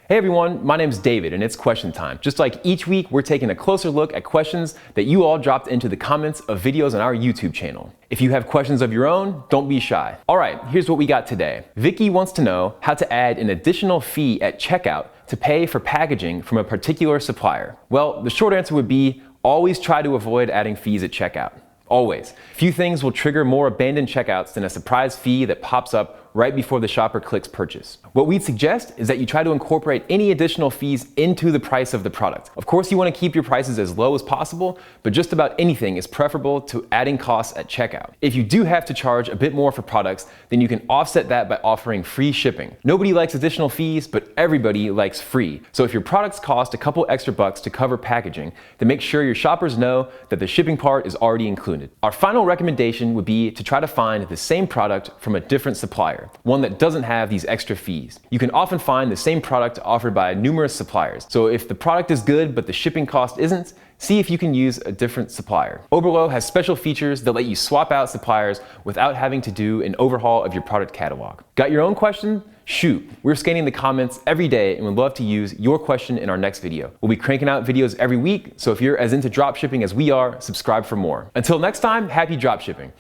Hey everyone, my name's David and it's question time. Just like each week, we're taking a closer look at questions that you all dropped into the comments of videos on our YouTube channel. If you have questions of your own, don't be shy. All right, here's what we got today. Vicky wants to know how to add an additional fee at checkout to pay for packaging from a particular supplier. Well, the short answer would be always try to avoid adding fees at checkout. Always. Few things will trigger more abandoned checkouts than a surprise fee that pops up right before the shopper clicks purchase. What we'd suggest is that you try to incorporate any additional fees into the price of the product. Of course, you want to keep your prices as low as possible, but just about anything is preferable to adding costs at checkout. If you do have to charge a bit more for products, then you can offset that by offering free shipping. Nobody likes additional fees, but everybody likes free. So if your products cost a couple extra bucks to cover packaging, then make sure your shoppers know that the shipping part is already included. Our final recommendation would be to try to find the same product from a different supplier, one that doesn't have these extra fees. You can often find the same product offered by numerous suppliers. So if the product is good but the shipping cost isn't, see if you can use a different supplier. Oberlo has special features that let you swap out suppliers without having to do an overhaul of your product catalog. Got your own question? Shoot, we're scanning the comments every day and would love to use your question in our next video. We'll be cranking out videos every week, so if you're as into dropshipping as we are, subscribe for more. Until next time, happy dropshipping.